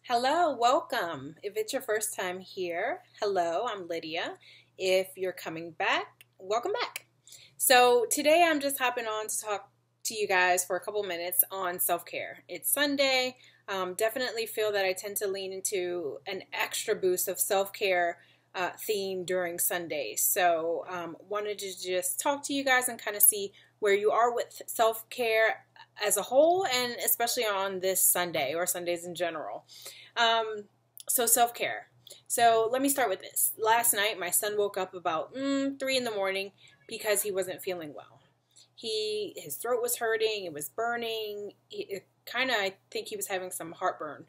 Hello, welcome. If it's your first time here, hello, I'm Lydia. If you're coming back, welcome back. So today I'm just hopping on to talk to you guys for a couple minutes on self-care. It's Sunday. Definitely feel that I tend to lean into an extra boost of self-care theme during Sundays. So wanted to just talk to you guys and kind of see where you are with self-care as a whole, and especially on this Sunday or Sundays in general. So self-care. So let me start with this. Last night, my son woke up about 3 in the morning because he wasn't feeling well. His throat was hurting. It was burning. I think he was having some heartburn.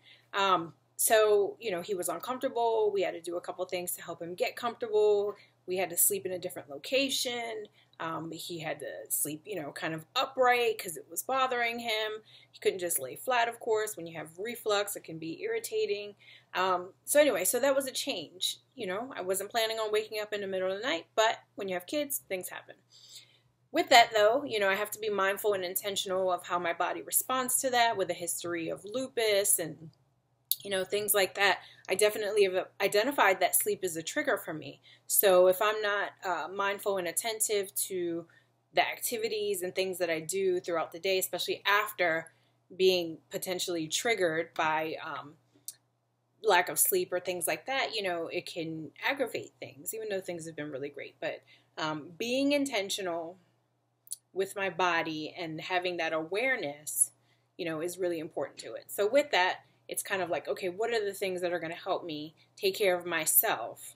So, he was uncomfortable. We had to do a couple things to help him get comfortable. We had to sleep in a different location. He had to sleep, kind of upright because it was bothering him. He couldn't just lay flat, of course. When you have reflux, it can be irritating. So that was a change. I wasn't planning on waking up in the middle of the night, but when you have kids, things happen. With that, though, I have to be mindful and intentional of how my body responds to that with a history of lupus and things like that. I definitely have identified that sleep is a trigger for me. So if I'm not mindful and attentive to the activities and things that I do throughout the day, especially after being potentially triggered by lack of sleep or things like that, it can aggravate things, even though things have been really great. But being intentional with my body and having that awareness, is really important to it. So with that, it's kind of like, okay, what are the things that are going to help me take care of myself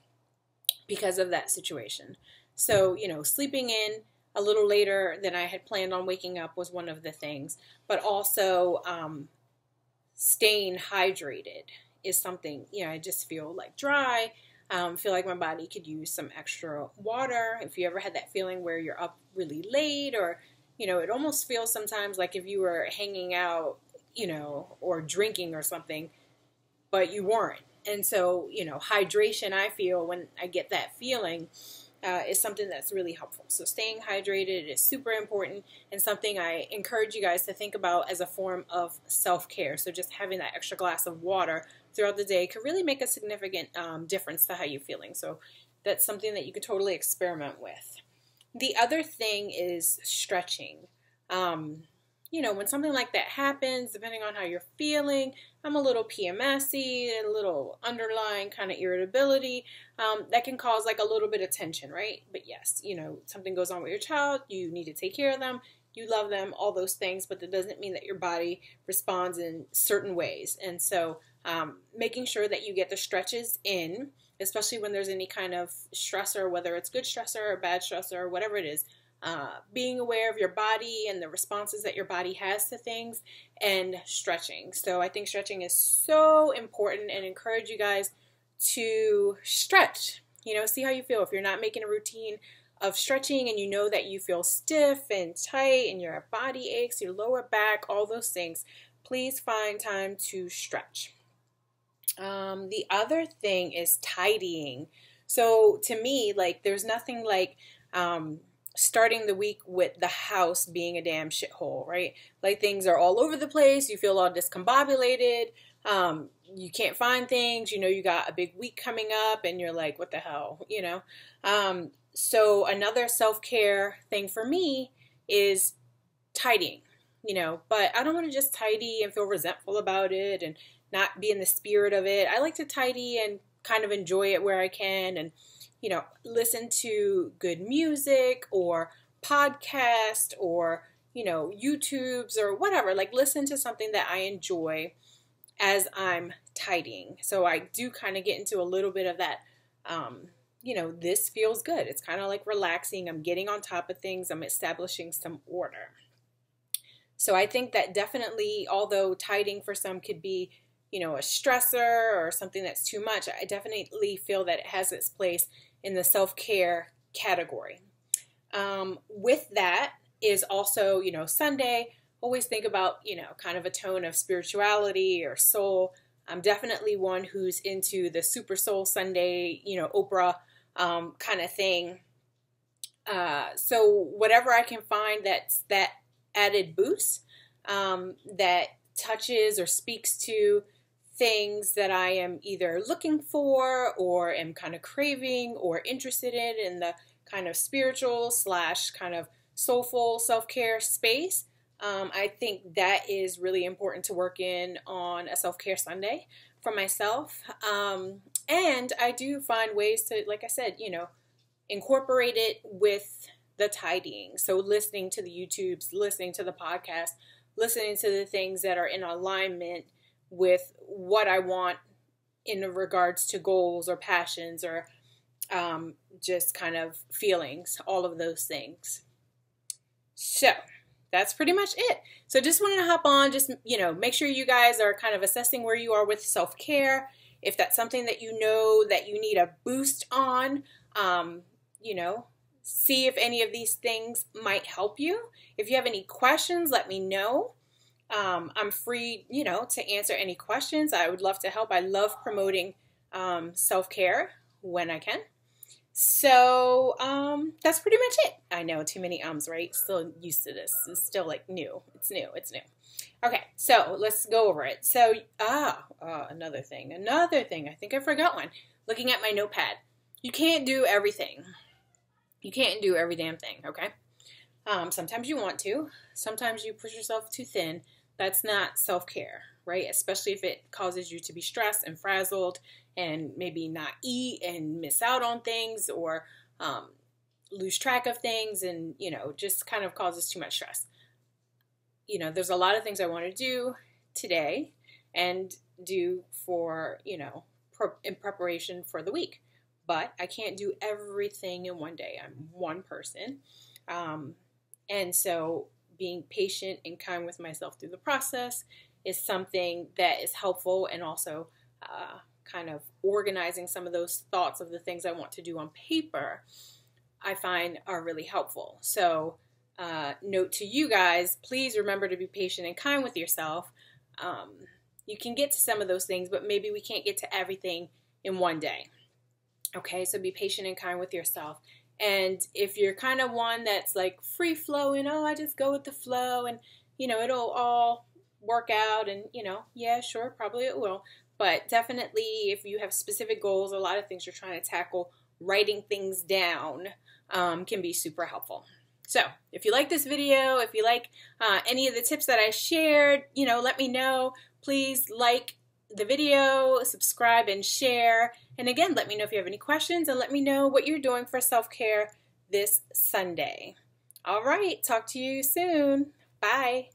because of that situation? So, sleeping in a little later than I had planned on waking up was one of the things, but also staying hydrated is something, I just feel like dry, feel like my body could use some extra water. If you ever had that feeling where you're up really late or, it almost feels sometimes like if you were hanging out or drinking or something, but you weren't. And so, hydration, I feel when I get that feeling, is something that's really helpful. So staying hydrated is super important and something I encourage you guys to think about as a form of self-care. So just having that extra glass of water throughout the day could really make a significant difference to how you're feeling. So that's something that you could totally experiment with. The other thing is stretching. When something like that happens, depending on how you're feeling, I'm a little PMSy, a little underlying kind of irritability, that can cause like a little bit of tension, right? But yes, something goes on with your child, you need to take care of them, you love them, all those things, but that doesn't mean that your body responds in certain ways. And so making sure that you get the stretches in, especially when there's any kind of stressor, whether it's good stressor or bad stressor or whatever it is, being aware of your body and the responses that your body has to things, and stretching. So I think stretching is so important and encourage you guys to stretch. See how you feel. If you're not making a routine of stretching and you know that you feel stiff and tight and your body aches, your lower back, all those things, please find time to stretch. The other thing is tidying. So to me, like, there's nothing like starting the week with the house being a damn shithole, right? Like things are all over the place. You feel all discombobulated. You can't find things. You got a big week coming up and you're like, what the hell, So another self-care thing for me is tidying, but I don't want to just tidy and feel resentful about it and not be in the spirit of it. I like to tidy and kind of enjoy it where I can and listen to good music or podcast or, YouTubes or whatever, like listen to something that I enjoy as I'm tidying. So I do kind of get into a little bit of that, this feels good. It's kind of like relaxing. I'm getting on top of things. I'm establishing some order. So I think that definitely, although tidying for some could be, a stressor or something that's too much, I definitely feel that it has its place in the self-care category. With that is also, Sunday, always think about, kind of a tone of spirituality or soul. I'm definitely one who's into the Super Soul Sunday, Oprah kind of thing. So whatever I can find that's that added boost that touches or speaks to things that I am either looking for or am kind of craving or interested in the kind of spiritual / kind of soulful self-care space. I think that is really important to work in on a self-care Sunday for myself. And I do find ways to, like I said, incorporate it with the tidying. So listening to the YouTubes, listening to the podcast, listening to the things that are in alignment with what I want in regards to goals or passions or just kind of feelings, all of those things. So that's pretty much it. So just wanted to hop on, just, make sure you guys are kind of assessing where you are with self-care. If that's something that you know that you need a boost on, see if any of these things might help you. If you have any questions, let me know. I'm free, to answer any questions. I would love to help. I love promoting self-care when I can. So that's pretty much it. I know, too many ums, right? Still used to this. It's still like new. It's new. Okay, so let's go over it. So, another thing. I think I forgot one. Looking at my notepad. You can't do everything. You can't do every damn thing, okay? Sometimes you want to. Sometimes you push yourself too thin. That's not self-care, right? Especially if it causes you to be stressed and frazzled and maybe not eat and miss out on things or lose track of things and, just kind of causes too much stress. There's a lot of things I want to do today and do for, in preparation for the week. But I can't do everything in one day. I'm one person. And so being patient and kind with myself through the process is something that is helpful, and also kind of organizing some of those thoughts of the things I want to do on paper, I find are really helpful. So note to you guys, please remember to be patient and kind with yourself. You can get to some of those things, but maybe we can't get to everything in one day. Okay, so be patient and kind with yourself. And if you're kind of one that's like free flowing, I just go with the flow and, it'll all work out and, yeah, sure, probably it will. But definitely if you have specific goals, a lot of things you're trying to tackle, writing things down can be super helpful. So if you like this video, if you like any of the tips that I shared, let me know. Please like the video, subscribe and share. And again, let me know if you have any questions and let me know what you're doing for self-care this Sunday. All right, talk to you soon. Bye.